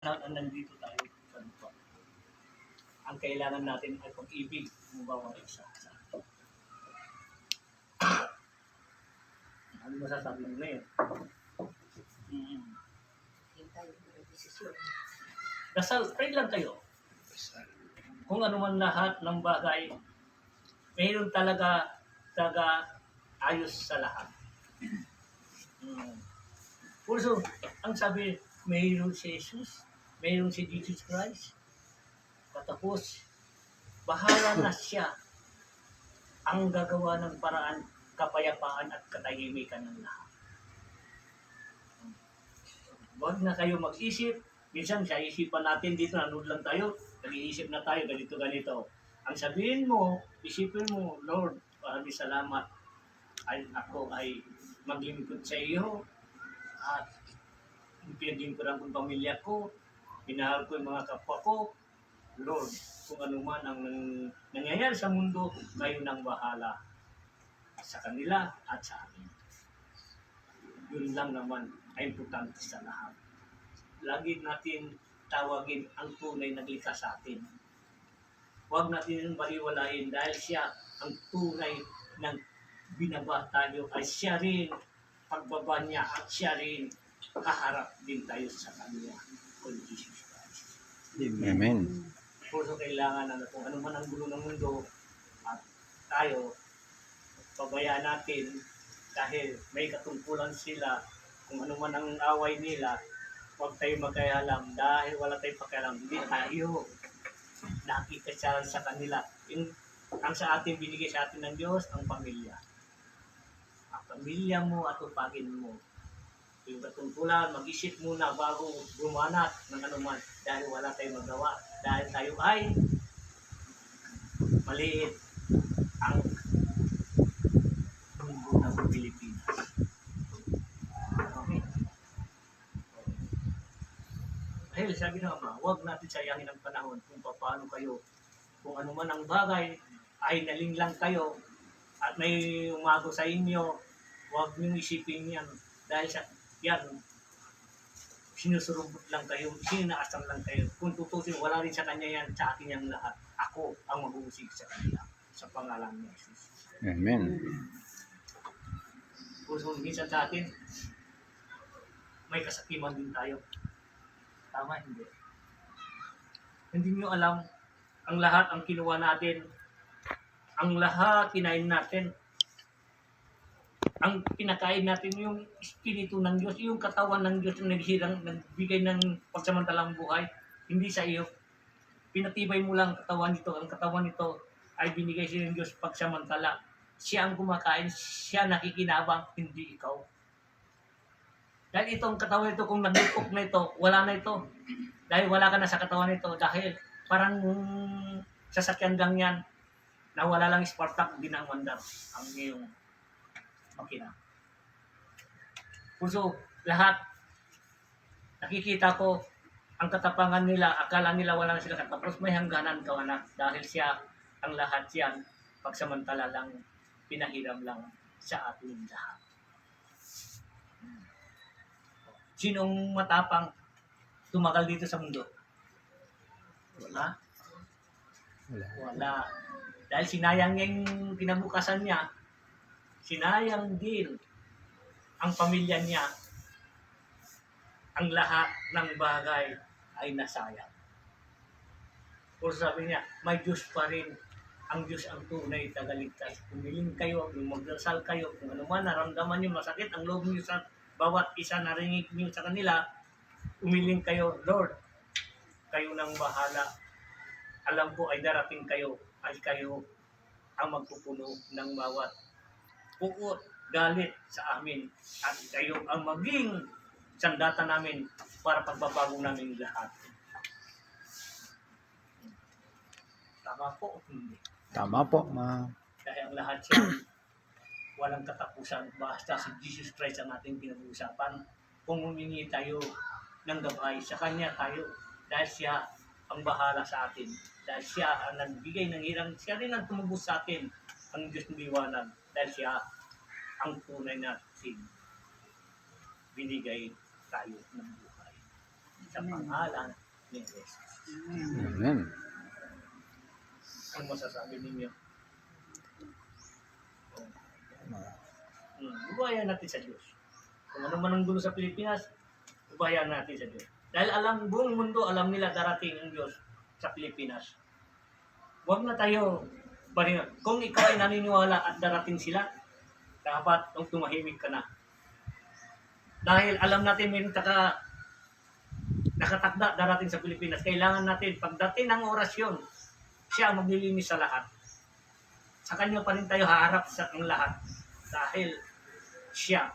ang nandito tayo sa lupa. Ang kailangan natin ay pag-ibig ng bawat isa sa atin. Ano masasabi mo ngayon? Dasal, pray lang kayo. Kung ano man lahat ng bagay, mayroon talaga ayos sa lahat. Also, ang sabi, mayroon si Jesus, mayroon si Jesus Christ. Katapos, bahala na siya ang gagawa ng paraan, kapayapaan at katahimikan ng lahat. Huwag na kayo mag-isip. Minsan sa isipan natin dito, nanood lang tayo, nag-iisip na tayo, ganito. Ang sabihin mo, isipin mo, Lord, maraming salamat. Ako ay maglingkod sa iyo at pinagingkoran ko ang pamilya ko, pinahal ko yung mga kapwa ko. Lord, kung ano man ang nangyayari sa mundo, kayo nang bahala sa kanila at sa amin. Yun lang naman ay importante sa lahat. Lagi natin tawagin ang tunay na likha sa atin. Huwag natin baliwalain dahil siya ang tunay ng binaba tayo ay siya rin pagbaba niya at siya rin kaharap din tayo sa kanya kung Jesus Christ. Amen. Puso kailangan na kung ano man ang gulo ng mundo at tayo pabayaan natin dahil may katungkulan sila kung ano man ang away nila, huwag tayo magkayalam dahil wala tayong pakialam. Hindi tayo nakikasyalan sa kanila. Ang sa atin, binigay sa atin ng Diyos, ang pamilya. Ang pamilya mo at upagin mo. Yung katungkulan, mag-isip muna bago bumanat ng anuman dahil wala tayong magawa. Dahil tayo ay maliit ang mundo ng Pilipinas. Okay. Dahil sabi ng Ama, huwag natin sayangin ang panahon kung paano kayo, kung ano man ang bagay, ay nalinglang kayo at may umago sa inyo, huwag niyong isipin yan. Dahil sa yan, sinusurubot lang kayo, sinaasam lang kayo. Kung tutusin, wala rin sa kanya yan, sa akin yung lahat. Ako ang mag-uusig sa kanila, sa pangalan ni Jesus. Amen. Kung minsan sa atin, may kasakiman din tayo. Tama, hindi. Hindi nyo alam, ang lahat ang kinuha natin, ang lahat kinain natin, ang pinakain natin yung espiritu ng Diyos, yung katawan ng Diyos na nagbigay ng pagsamantalang buhay, hindi sa iyo. Pinatibay mo lang katawan nito. Ang katawan nito ay binigay sa ng Diyos pagsamantala. Siya ang kumakain, siya nakikinabang, hindi ikaw. Dahil itong katawan nito, kung nagdupok na ito, wala na ito. Dahil wala ka na sa katawan nito. Dahil parang sasakyan lang yan, na wala lang Spartak, dinamandar ang iyong makina. Puso, lahat, nakikita ko, ang katapangan nila, akala nila wala na sila katapos, may hangganan ka anak, dahil siya, ang lahat yan, pagsamantala lang, pinahiram lang sa ating lahat. Sinong matapang tumagal dito sa mundo? Wala. Dahil sinayang yung kinabukasan niya, sinayang din ang pamilya niya, ang lahat ng bagay ay nasayang. Kung sabi niya, may Diyos pa rin, ang Diyos ang tunay tagaligtas. Pumiling kayo, magdasal kayo, kung ano man naramdaman niyo, masakit ang loob niyo sa bawat isa narinig niyo sa kanila, umiling kayo, Lord, kayo nang bahala. Alam ko ay darating kayo, ay kayo ang magpupuno ng bawat puot, galit sa amin, at kayo ang maging sandata namin para pagbabago namin lahat. Tama po o hindi? Tama po, ma. Dahil ang lahat siya walang katapusan, basta si Jesus Christ ang ating pinag-uusapan. Kung humingi tayo ng gabay, sa Kanya tayo, dahil siya ang bahala sa atin, dahil siya ang nagbigay ng hirang, siya rin ang tumubos sa atin, ang Diyos ng liwanag, dahil siya ang tunay na sin binigay tayo ng buhay. sa pangalan ni Jesus. Amen. Ang masasabi ninyo? Ubayan natin sa Diyos. Kung ano man ang gulo sa Pilipinas, ubayan natin sa Diyos. Dahil buong mundo, alam nila darating ang Diyos sa Pilipinas. Huwag na tayo, kung ikaw ay naniniwala at darating sila, dapat tumahimik ka na. Dahil alam natin may nakatakda darating sa Pilipinas. Kailangan natin, pagdating ng orasyon, siya ang maglilinis sa lahat. Sa kanya pa rin tayo haharap sa ang lahat. Dahil siya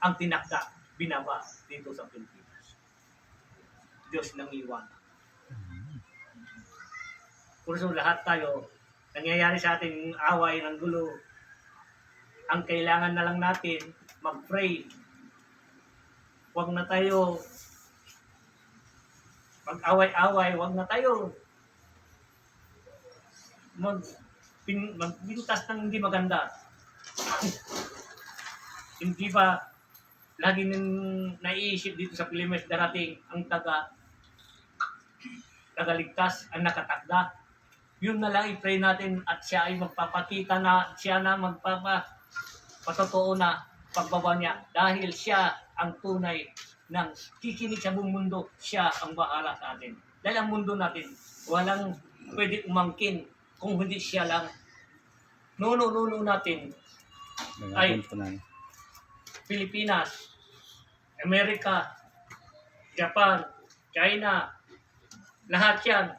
ang tinakda, binaba dito sa Pilipinas. Diyos nang iwan. Por so lahat tayo, nangyayari sa ating away ng gulo, ang kailangan na lang natin, mag-pray. Huwag na tayo mag-away-away, huwag na tayo magbintas ng hindi maganda. Hindi ba lagi nang naiisip dito sa Pilipinas darating ang tagaligtas, ang nakatakda. Yun na lang i-pray natin at siya ay magpapakita na siya na magpapatotoo na pagbaba niya dahil siya ang tunay ng kikinig sa buong mundo. Siya ang bahala sa atin. Dahil ang mundo natin, walang pwede umangkin kung hindi siya lang. Nuno natin ay Pilipinas, Amerika, Japan, China, lahat yan.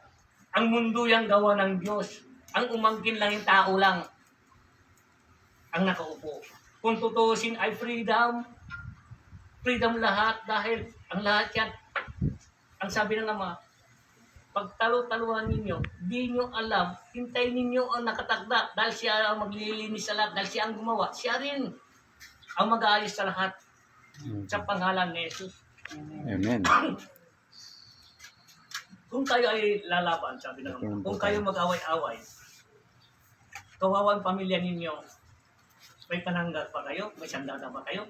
Ang mundo yan gawa ng Diyos. Ang umangkin lang yung tao lang ang nakaupo. Kung tutusin ay freedom. Freedom lahat dahil ang lahat yan, ang sabi ng Ama, pagtalo-taluhan ninyo, di nyo alam, hintayin ninyo ang nakatakda dahil siya ang maglilinis sa lahat, dahil siya ang gumawa. Siya rin ang mag-aayos sa lahat sa pangalan ni Jesus. Amen. Kung kayo ay lalaban, sabi ng Ama, kung kayo mag-away-away, kawawang pamilya ninyo, may pananggat pa kayo, may sandata pa kayo.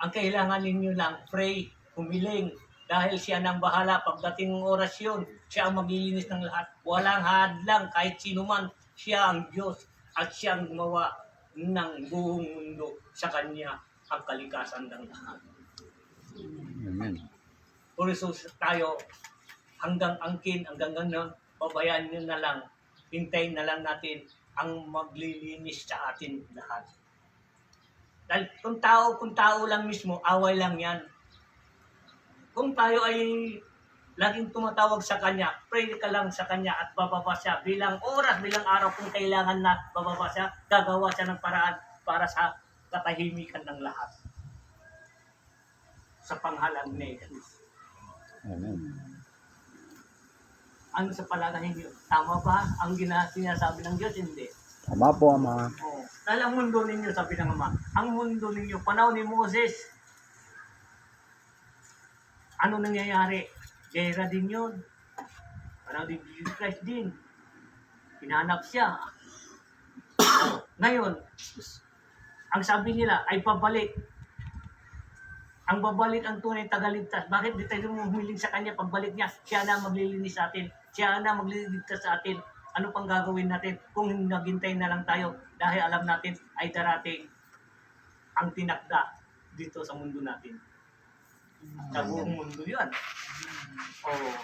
Ang kailangan ninyo lang, pray, humiling, dahil siya nang bahala pagdating ng orasyon, siya ang maglilinis ng lahat. Walang hadlang kahit sino man, siya ang Diyos at siya ang gumawa ng buong mundo sa kanya ang kalikasan ng lahat. Amen. Por eso tayo, hanggang angkin, hanggang ganun, babayaan nyo na lang, hintayin na lang natin ang maglilinis sa atin lahat. Dahil kung tao lang mismo, away lang yan. Kung tayo ay laging tumatawag sa Kanya, pray ka lang sa Kanya at bababa siya. Bilang oras, bilang araw, kung kailangan na bababa siya, gagawa siya ng paraan para sa katahimikan ng lahat. Sa pangalan ni Jesus. Amen. Ano sa palagahin niyo? Tama ba ang sinasabi ng Diyos? Hindi. Tama po, Ama. Oh. Dahil ang mundo ninyo, sabi ng Ama, ang mundo ninyo, panahon ni Moses, ano nangyayari? Gera din yun. Panahon ni Jesus Christ din. Hinanap siya. Ngayon, ang sabi nila ay pabalik. Ang babalik ang tunay tagaligtas. Bakit di tayo humiling sa Kanya pagbalik niya? Siya na maglilinis sa atin. Siya na magliligtas sa atin. Ano pang gagawin natin kung naghintay na lang tayo dahil alam natin ay darating ang tinakda dito sa mundo natin. Sa buong mundo yan. Oh.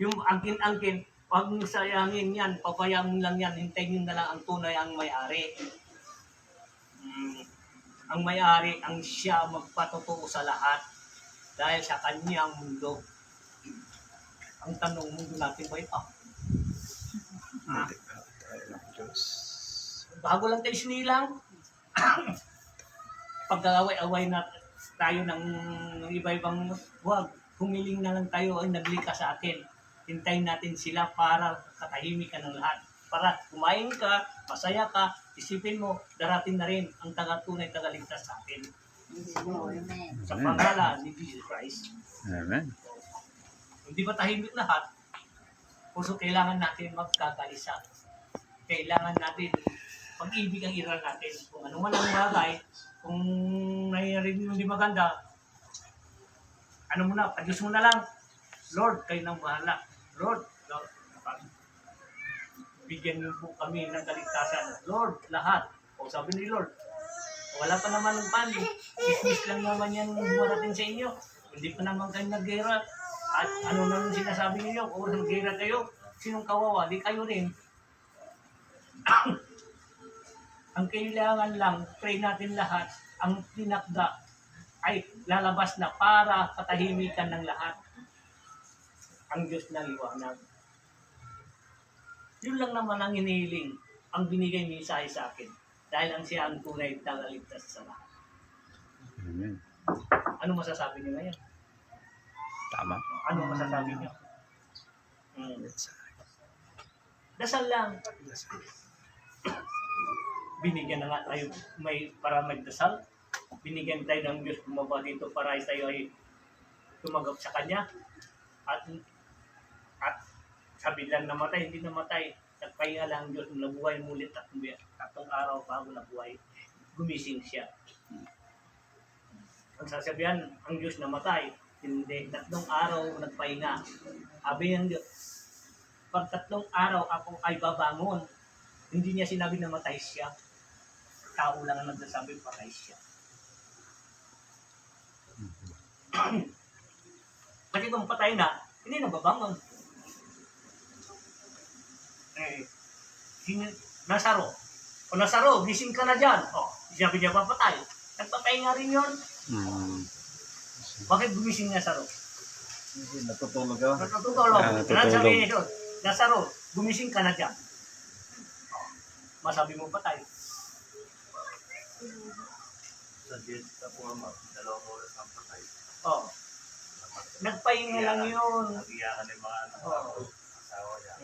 Yung angkin-angkin, huwag mong sayangin yan, papayaan lang yan, hintayin nyo na lang ang tunay ang may-ari. Ang may-ari ang siya magpatotoo sa lahat dahil sa kanya ang mundo. Ang tanong, mundo natin ba ito? Bago lang tayo sinilang, pag-away-away na tayo ng iba-ibang, huwag, humiling na lang tayo ay naglika sa atin. Hintayin natin sila para katahimikan ng lahat. Para kumain ka, masaya ka, isipin mo, darating na rin ang taga-tunay, tagaligtas sa atin. Sa pangalan ni Jesus Christ. Amen. Hindi ba tahimik lahat? Puso kailangan natin magkakaisa. Kailangan natin pag-ibig ang iral natin. Kung ano man ang bagay, kung nangyayari hindi maganda, ano mo na, Diyos mo na lang. Lord, kayo nang bahala. Lord, bigyan niyo po kami ng kaligtasan. Lord, lahat. O sabi ni Lord, wala pa naman ng pan. Business lang naman yan dumarating sa inyo. Hindi pa naman kayo naggera. At ano naman sinasabi niyo? O naggera kayo, sinong kawawa? Di kayo rin. Ang kailangan lang, pray natin lahat, ang tinakda ay lalabas na para katahimikan ng lahat. Ang Diyos na liwanag. Yun lang naman ang hinihiling, ang binigay mensahe sa akin. Dahil ang siya ang tunay tagaligtas sa lahat. Amen. Ano masasabi niyo ngayon? Tama. Ano masasabi niyo? Dasal lang. Binigyan na nga tayo para magdasal. Binigyan tayo ng Diyos bumaba dito para tayo ay tumagap sa Kanya. At sa biglang namatay, hindi namatay. Nagpahinga lang ang Diyos, nabuhay mulit at tatlong araw bago nabuhay. Gumising siya. Ang sasabihan, ang Diyos namatay. Hindi, 3 araw nagpahinga. Sabi ng Diyos, pag 3 araw ako ay babangon, hindi niya sinabi na matay siya. Tao lang ang nagsasabi, patay siya. Kasi kung patay na, hindi na babangon. Nasaro. O Nasaro, gising ka na dyan. O, sabi niya papatay. Nagpapahinga rin yun. Bakit gumising Nasaro? Natutulog ako. Natutulog. Natutulog. Ano sabihin nito? Nasaro, gumising ka na dyan. Masabi mo patay. Sa Diyos na po ama, 2 oras ang patay. O, nagpahinga lang yun. Nagiyakan ng mga anak ko, asawa niya.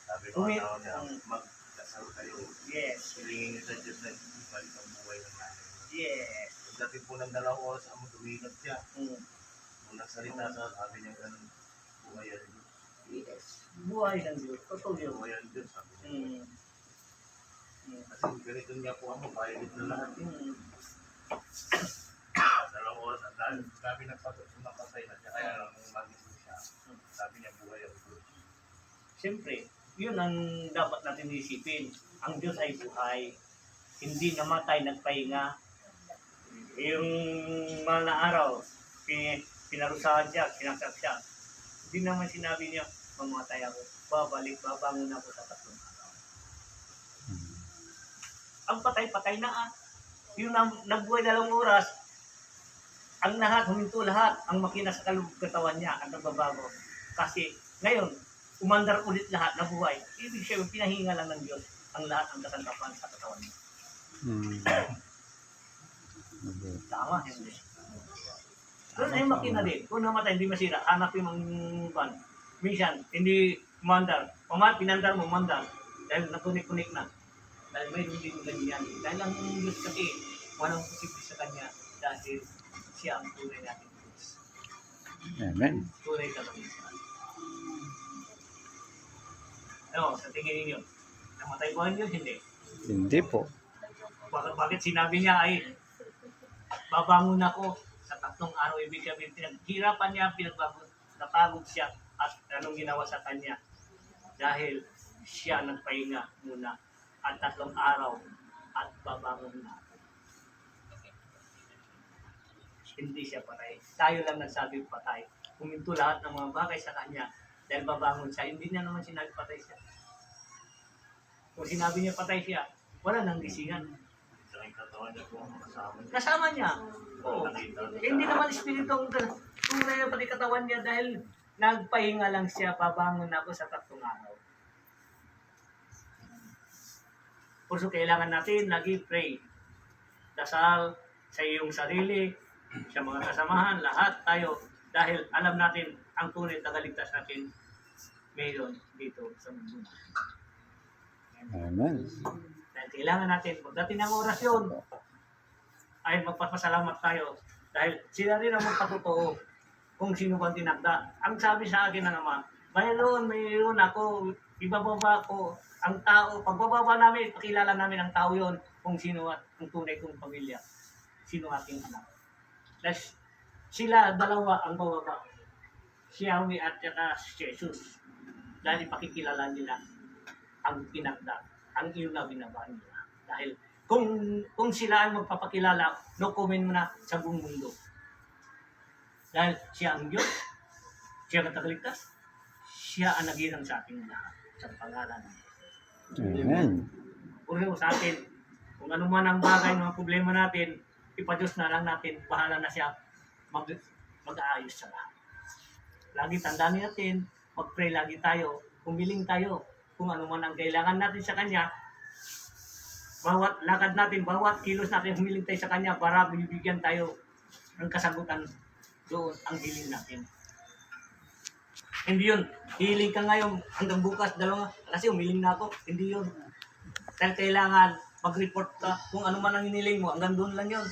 Sabi ko asawa niya, magdasal kayo. Yes. Hilingin niyo sa Diyos na ibalik ang buhay ng nanay. Yes. Pagdating po ng 2 oras, ang tumigat siya. Kung nagsalita sa sabi niya ganun, buhay ang Diyos. Yes. Buhay ng Diyos. Totoo yun. Buhay ang Diyos, sabi niya. Kasi ganito niya po ako, pahilit na lahat. 2 oras at dahil sabi napatay na siya, kaya lang magising siya. Sabi niya buhay ang Diyos. Siyempre, yun ang dapat natin isipin. Ang Diyos ay buhay. Hindi namatay, nagpahinga. Yung mga araw, pinarusahan siya, sinaksak siya. Hindi naman sinabi niya, mamatay ako. Babangon ako sa 3 araw. Ang patay-patay na yung nagbuhay 2 oras, ang lahat, huminto lahat, ang makina sa katawan niya, ang nagbabago. Kasi ngayon, umandar ulit lahat na buhay. Ibig sabihin, pinahinga lang ng Diyos ang lahat ng katantapan sa katawan niya. Tama, hindi. Doon ay makina din. Kung namatay, hindi masira. Hanap yung mga minsan, hindi umandar. Pinandar mo, umandar. Dahil nakunik-kunik na. Dahil may hindi mo ganyan. Dahil ang Diyos kasi, walang posible sa Kanya. Dahil siya ang tunay natin Diyos. Amen. Tunay ka lang. Ano, sa tingin ninyo, namatay po ang Diyos? Hindi. Hindi po. Bakit sinabi niya ay babangon ako sa 3 araw, ibig sabihin pinaghirapan niya, napagod siya at anong ginawa sa kanya dahil siya nagpahinga muna at 3 araw at babangon na. Hindi siya patay. Tayo lang nagsabi patay. Huminto lahat ng mga bagay sa kanya dahil babangon siya. Hindi niya naman sinabi patay siya. Kung sinabi niya patay siya, wala nang gisingan. Sa aking katawan niya po ang kasama niya. Kasama niya. Oo. Hindi naman espiritu ang tunay na pati katawan niya dahil nagpahinga lang siya, babangon ako sa 3 araw. Puso kailangan natin lagi pray. Dasal sa iyong sarili, sa mga kasamahan, lahat tayo. Dahil alam natin ang tunay na tagaligtas natin ngayon dito sa mundo. Amen. Dahil kailangan natin, pagdating ng orasyon, ay magpapasalamat tayo. Dahil sila rin ang magpatotoo kung sino bang tinakda. Ang sabi sa akin ng Ama, mayroon ako, ibababa ko ang tao. Pagbababa namin, pakilala namin ang tao yon kung sino at kung tunay kong pamilya. Sino aking anak. Dahil Sila dalawa ang bababa. Si Yahweh at saka si Jesus. Dahil ipakikilala nila ang pinagda, ang iyong na binaba nila. Dahil kung sila ang magpapakilala, no comment mo na sa buong mundo. Dahil siya ang Diyos, siya ang tagaligtas, siya ang naghirang sa ating lahat sa pangalan niya. Amen. Puro sa atin, kung ano man ang bagay, mga problema natin, ipa-Diyos na lang natin, bahala na siya mag-aayos sa lahat. Lagi tandaan natin, mag-pray lagi tayo, humiling tayo, kung ano man ang kailangan natin sa Kanya, bawat lakad natin, bawat kilos natin, humiling tayo sa Kanya para bibigyan tayo ng kasagutan doon ang hiling natin. Hindi yun, hiling ka ngayon hanggang bukas, dalawa, kasi humiling na ako, hindi yun. Dahil kailangan mag-report ka kung ano man ang hiniling mo, hanggang doon lang yun.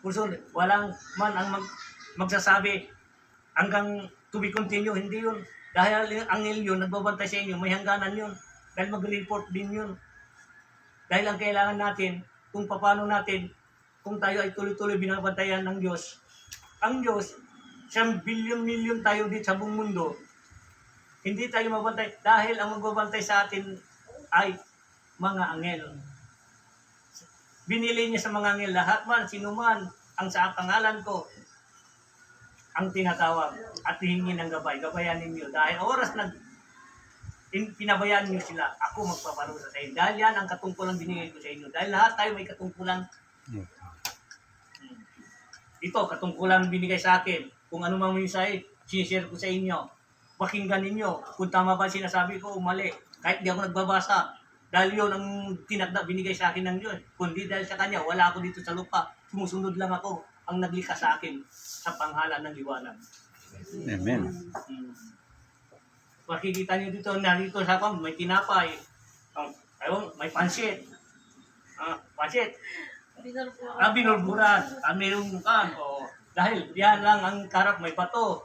Puso, walang man ang magsasabi hanggang to be continue, hindi yun. Dahil ang yun, nagbabantay sa inyo, may hangganan yun. Dahil mag-report din yun. Dahil ang kailangan natin, kung paano natin, kung tayo ay tuloy-tuloy binabantayan ng Diyos, ang Diyos, 1 billion-milyon tayo dito sa buong mundo, hindi tayo mabantay dahil ang magbabantay sa atin ay mga angel. Binili niya sa mga angel lahat man, sino man, ang sa pangalan ko, ang tinatawag at hihingi ng gabay. Gabayan ninyo. Dahil oras na pinabayaan niyo sila, ako magpaparusa sa inyo. Dahil yan ang katungkulan binigay ko sa inyo. Dahil lahat tayo may katungkulan. Ito, katungkulan binigay sa akin. Kung ano mang mensahe, sinishare ko sa inyo. Pakinggan ninyo. Kung tama ba sinasabi ko o mali. Kahit di ako nagbabasa. Dahil yun ang tinagda binigay sa akin ng Diyos. Kundi dahil sa Kanya, wala ako dito sa lupa. Sumusunod lang ako ang naglikha sa akin sa panghala ng liwanag. Amen. Makikita niyo dito, narito sa akin, may tinapay. Ayun, may pansit. Pansit. Binurburan. Mayroong kan. Dahil yan lang ang karap, may bato.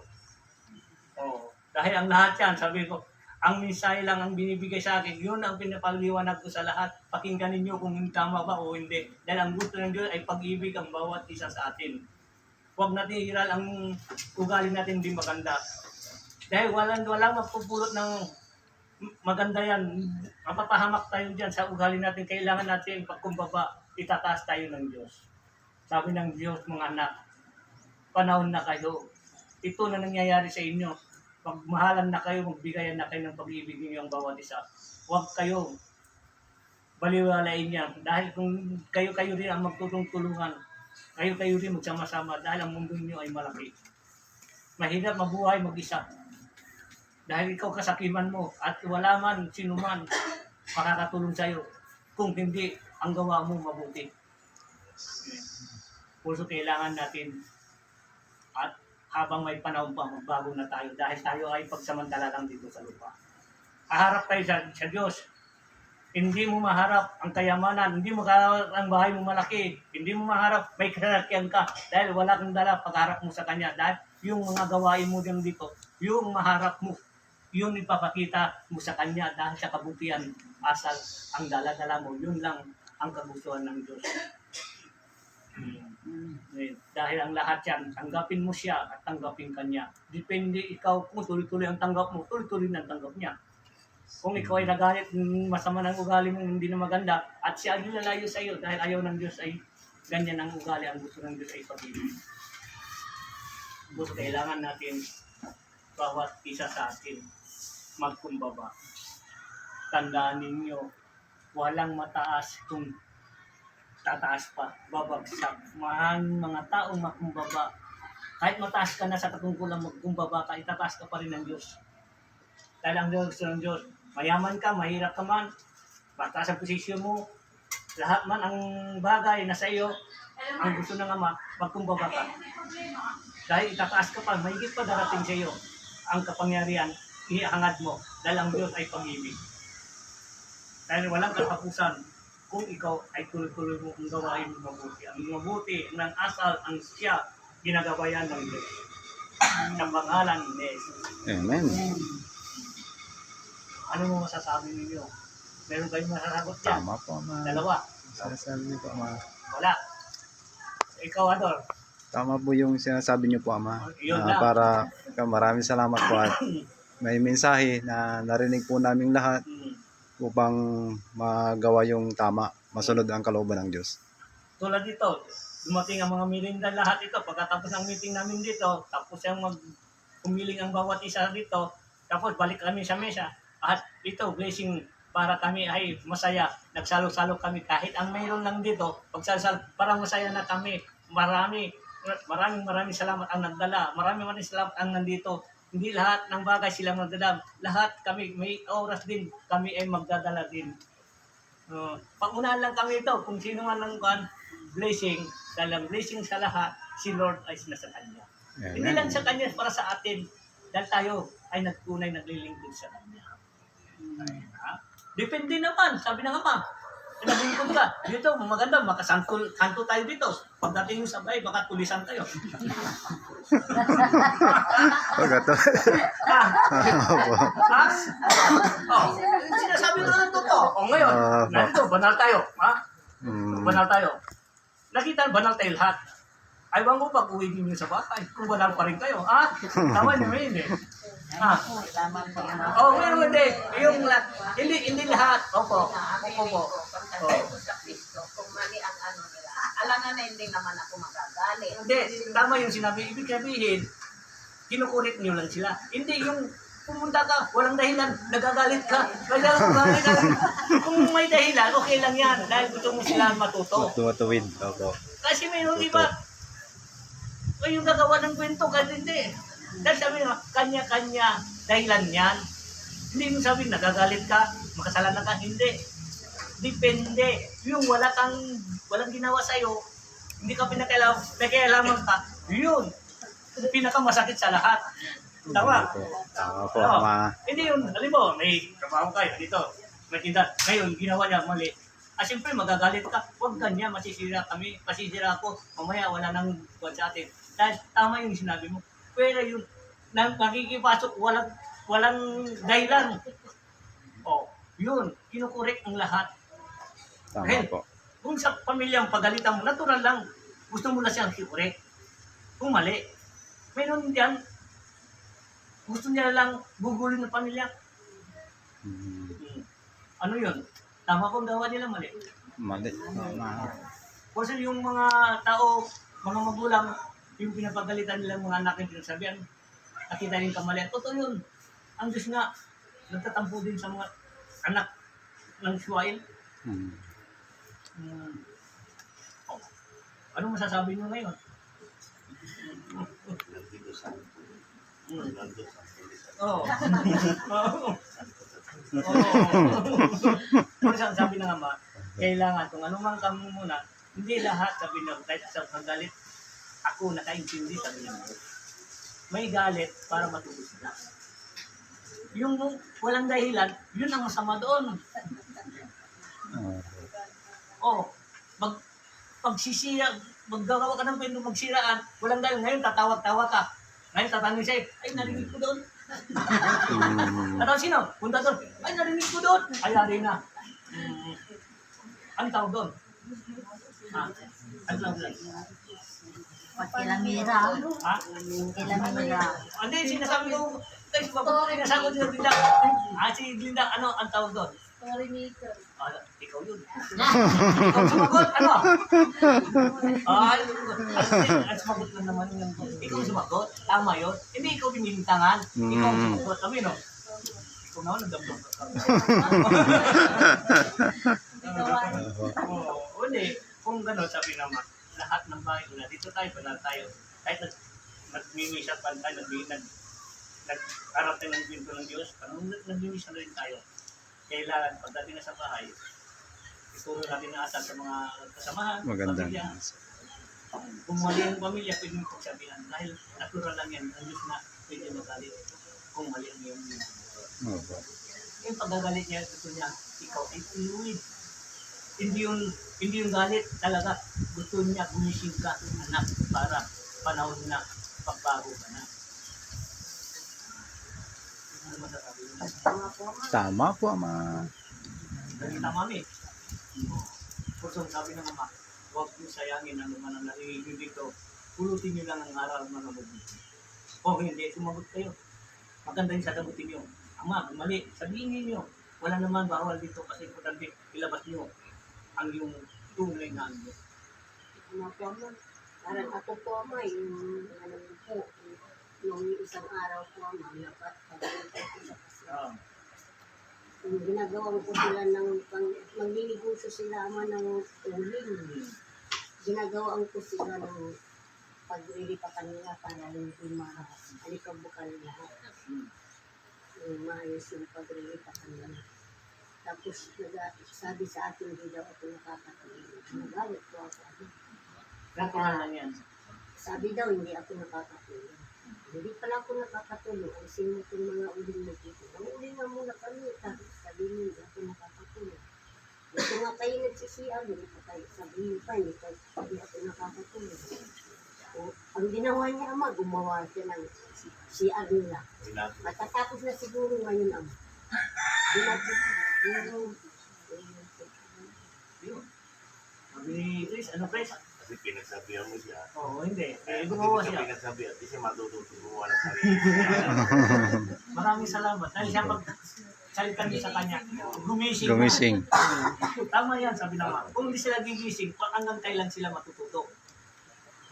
Dahil ang lahat yan, sabi ko, ang mensahe lang ang binibigay sa akin, yun ang pinapaliwanag ko sa lahat. Pakinggan ninyo kung tama ba o hindi. Dahil ang gusto ng Diyos ay pag-ibig ang bawat isa sa atin. Huwag natin hiral ang ugali natin hindi maganda. Dahil walang magpupulot ng maganda yan. Mapapahamak tayo dyan sa ugali natin. Kailangan natin pagkumbaba, itataas tayo ng Diyos. Sabi ng Diyos, mga anak, panahon na kayo. Ito na nangyayari sa inyo. Pagmahalan na kayo, magbigayan na kayo ng pag-ibig ninyo ang bawat isa. Huwag kayo baliwalain yan. Dahil kung kayo-kayo rin ang magtutulungan, kayo-kayo rin magsama-sama dahil ang mundo niyo ay malaki. Mahirap mabuhay mag-isa. Dahil ikaw kasakiman mo at wala man, sino man makakatulong sa'yo kung hindi ang gawa mo mabuti. Puso kailangan natin at habang may panahon pa, magbago na tayo dahil tayo ay pagsamantala lang dito sa lupa. Haharap tayo sa Diyos. Hindi mo maharap ang kayamanan, hindi mo maharap ang bahay mo malaki, hindi mo maharap may kasakyan ka dahil wala kang dala pagharap mo sa Kanya. Dahil yung mga gawain mo din dito, yung maharap mo, yun ipapakita mo sa Kanya dahil sa kabutihan, asal ang dala-dala mo, yun lang ang kagustuhan ng Diyos. Dahil ang lahat yan, tanggapin mo siya at tanggapin Kanya. Depende ikaw kung tuloy-tuloy ang tanggap mo, tuloy-tuloy ang tanggap niya. Kung ikaw ay nagalit, masama ng ugali mo, hindi na maganda, at siya ay lalayo sa iyo dahil ayaw ng Diyos ay ganyan ang ugali, ang gusto ng Diyos ay pag-ibig. Gusto kailangan natin, bawat isa sa atin, magkumbaba. Tandaan ninyo, walang mataas kung tataas pa, babagsak. Maraming mga taong makumbaba. Kahit mataas ka na sa katungkulan magkumbaba ka, itataas ka pa rin ng Diyos. Dahil ang gusto ng Diyos, mayaman ka, mahirap ka man, mataas ang posisyon mo, lahat man ang bagay na sa iyo, ang gusto ng Ama, magkumbaba ka. Dahil itataas ka pa, mahigit pa darating sa iyo ang kapangyarihan, ihangad mo, dahil ang Diyos ay pag-ibig. Dahil walang katapusan, kung ikaw ay tuloy-tuloy mo kung gawain mo mabuti. Ang mabuti ng asal ang siya ginagabayan ng Diyos. Sa pangalan ni Jesus. Amen. Ano mo masasabi ninyo? Meron kayong masasagot dyan? Tama po, ma. Dalawa? Sasabi ko, ma. Wala. Ikaw, Ador? Tama po yung sinasabi niyo po, Ama. Yun lang. Para maraming salamat po at may mensahe na narinig po naming lahat upang magawa yung tama, masunod ang kalooban ng Diyos. Tulad dito, dumating ang mga merinda lahat ito. Pagkatapos ng meeting namin dito, tapos yung pumiling ang bawat isa dito, tapos balik kami sa mesa. At ito, blessing para kami ay masaya. Nagsalo-salo kami kahit ang mayroon lang dito, pagsasal, parang masaya na kami. Maraming salamat ang nagdala. Maraming salamat ang nandito. Hindi lahat ng bagay sila magdadala. Lahat kami, may oras din, kami ay magdadala din. Pangunahan lang kami ito, kung sino man ang blessing, dahil ang blessing sa lahat, si Lord ay nasa Kanya. Hindi lang sa Kanya, para sa atin, dahil tayo ay nagtunay, naglilingkod sa Kanya. Depende naman, sabi ng Ama, naglilingkod ka, dito, maganda, kanto tayo dito. Pagdating yung sabay, baka tulisan tayo. Pagkato. Ha? Sinasabi ko ng totoo. Ngayon, nandito, banal tayo. Ha? Banal tayo. Nakita, banal tayo lahat. Aywan ko pag uwi din sa bahay. Kung banal pa rin kayo. Ha? Tama niyo yun eh. Ha? Ngayon hindi. Hindi lahat. Opo. Kung mali ang ano nila. Alangan na hindi naman ako magagalit. Hindi. Tama yung sinabi. Ibig sabihin, kinukulit niyo lang sila. Hindi yung pumunta ka, walang dahilan, nagagalit ka. Kung may dahilan, okay lang yan. Dahil gusto mo sila matuto. Tumatuwid. Opo. Kasi mayroon iba, yung gagawa ng kwento, kasi hindi. Dahil sabi nga, kanya-kanya dahilan yan. Hindi mo sabihin, nagagalit ka, makasalanan ka, hindi. Depende. Yung walang ginawa sa'yo, hindi ka nakialaman ka, yun. Pinakamasakit sa lahat. Tama? Tama po, Ama. Hindi yun, alam mo, may trabaho kayo dito, may tindahan. Ngayon, ginawa niya mali. Siyempre, magagalit ka. Huwag ganyan, masisira kami, masisira ako. Mamaya, wala nang buwan sa atin. Dahil tama yung sinabi mo. Pero yung makikipasok, walang dahilan. Yun, kinukorek ang lahat. Tama po. Kung sa pamilyang pagalitan mo, natural lang. Gusto mo na siyang kikorek. Kung mali. Mayroon diyan, gusto niya lang gugulin ng pamilya. Ano yun? Tama kung gawa nila mali. Mali. Kasi yung mga tao, mga magulang, yung pinapagalitan nila mga anak yung pinagsabihan, nakita yung kamalian. Totoo yun. Ang Diyos nga, nagtatampo din sa mga anak ng Suwail. Ano masasabi nyo ngayon? Nandito sa pulisan. Oo. Kung sabi ng Ama, kailangan kung anumang kamo muna, hindi lahat sabi ng kahit sa paggalit, ako nakaintindi sabi ng Ama. May galit para matubos na. Yung walang dahilan, yun ang masama doon. Maggagawa ka ng pwede magsiraan, walang dahil. Ngayon tatawag-tawa ka. Ngayon tatanungin sa'yo, ay narinig ko doon. At sino? Punta doon, ay narinig ko doon. Ay narinig na. Ano tawag doon? Ano lang doon? Pagkilamira. Ha? Pagkilamira. Hindi, sinasabi ko, sinasabi ko din Glinda. Si Glinda, ano ang tawag doon? Story maker. Ikaw yun. Ikaw sumagot, ano? Sumagot lang naman yun. Ikaw sumagot, tama yun. Hindi ikaw binilintangan. Ikaw sumagot, sabi no? Ikaw naman, nagdamdam ka. Hindi, kung gano'n, sabi naman, lahat ng bahay na dito tayo, banal tayo. Kahit nagmimisa pa tayo, nag-arap tayo ng pinto ng Diyos, nagmimisa na rin tayo. Kailangan pagdating na sa bahay, ituro natin na asal sa mga kasamahan, Maganda. pamilya. Kung mali ang pamilya, pwede mo pagsabihan. Dahil natural lang yan, ang Diyos na pwede magalit kung mali ang iyong ginagawa. Opo. Yung pagagalit niya, gusto niya, ikaw ay fluid. Hindi yung galit talaga. Gusto niya gumising ka, anak, para panahon na pagbago ka na. Ano masasabi mo? Tama po, Ama. Nakita mami. Kusong sabi ng Ama, huwag niyo sayangin ano man ang narinig dito. pulutin nyo lang ang aral mga mabuti. O hindi, sumagot kayo. Maganda yung sasagutin nyo. Ama, mali, sabihin niyo. Wala naman bawal dito kasi importante ilabas nyo ang yung tunay na ano. Ano po, ama? Parang ako po, ama, yung ano po, nung isang araw po, ama, napag-alita ko sa kasi. Yung ginagawa ko sila ng magliliguso sila, ama, ng uling. Ginagawa ko sila ng paglilipakan nila para hindi mahalikabukal lahat. Yung maayos yung paglilipakan nila. Tapos sabi sa akin, hindi daw ako nakakatulog. Nagalit po ako. Katuhan lang yan. Sabi daw, hindi ako nakakatulog. Hindi pala ako nakakatulog. Alisin mo itong mga uling mo dito. Ang uling nga muna kami. Sabi mo, hindi ako nakakatulog. Ito nga kayo nagsisiyaw. Hindi pa kayo sabihin pa. Hindi ako nakakatulog. O, ang ginawa niya, ama, gumawa siya ng CR nila. Matatapos na siguro ngayon, ama. Yun. Sabi ni Chris, ano Chris? Kasi pinagsabihan mo siya. Oo, hindi. Kaya Gumawa hindi siya. siya pinagsabihan, di siya matututo gumawa ng sarili. Maraming salamat. Dahil siya magsalita niyo sa kanya. Gumising. Gumising. Tama yan, sabi naman. Kung hindi sila gigising, hanggang kailan sila matututo?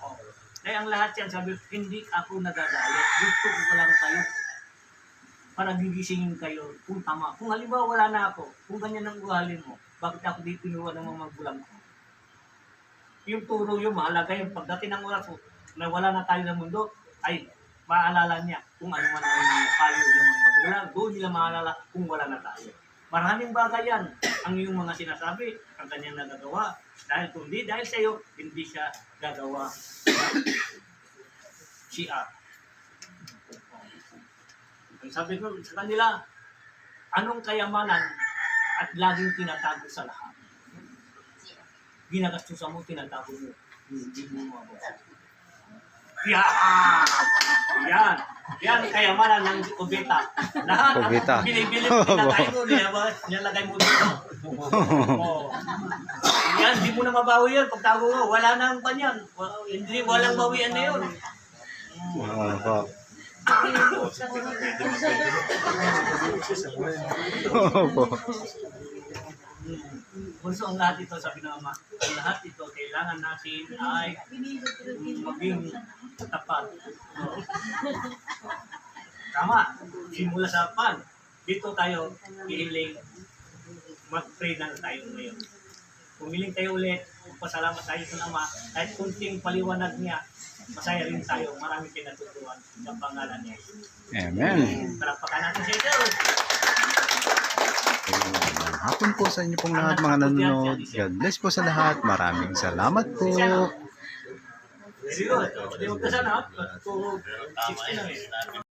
Oh. Kaya ang lahat yan, sabi, hindi ako nagagalit. Gusto ko lang kayo. Para gigisingin kayo kung tama. Kung halimbawa wala na ako, kung ganyan ang uhalin mo, bakit ako di pinuha ng mga magulang ko? Yung turo yung mahalaga yung pagdating ng oras na wala na tayo ng mundo, ay maalala niya kung ano man ang payo ng mga magulang. Doon nila maalala kung wala na tayo. Maraming bagay yan ang iyong mga sinasabi, ang kanyang nagagawa. Dahil kung di, dahil sa iyo, hindi siya gagawa. Siya. Ang sabi ko sa kanila, anong kayamanan at laging tinatago sa lahat? Ginagastusan mo, tinatago mo. Hindi mo mababa. Yan! Yan ang kayamanan ng kubita. Lahat Kubita. ang binibili mo, tinatay mo, nilagay mo dito. Oh. Yan, hindi mo na mabawi yan. Pagtago mo, wala na ang panyan. Hindi, walang bawian na yun. Oo po. Opo. Bunso ang lahat ito, sabi ng Ama, ang lahat ito kailangan natin ay maging tapat. Tama, simula sa pan. Dito tayo, hihiling, mag-pray na tayo ngayon. Pumiling tayo ulit, pasalamat tayo sa Ama, kahit kunting paliwanag niya, masaya rin tayo, marami pinatutuan sa pangalan niya. Amen. Palakpakan natin sa ito. Hapon po sa inyo pong lahat mga nanonood. God bless po sa lahat. Maraming salamat po. Very good. Hindi mo ka sana, 2:60 Tama na yan. eh.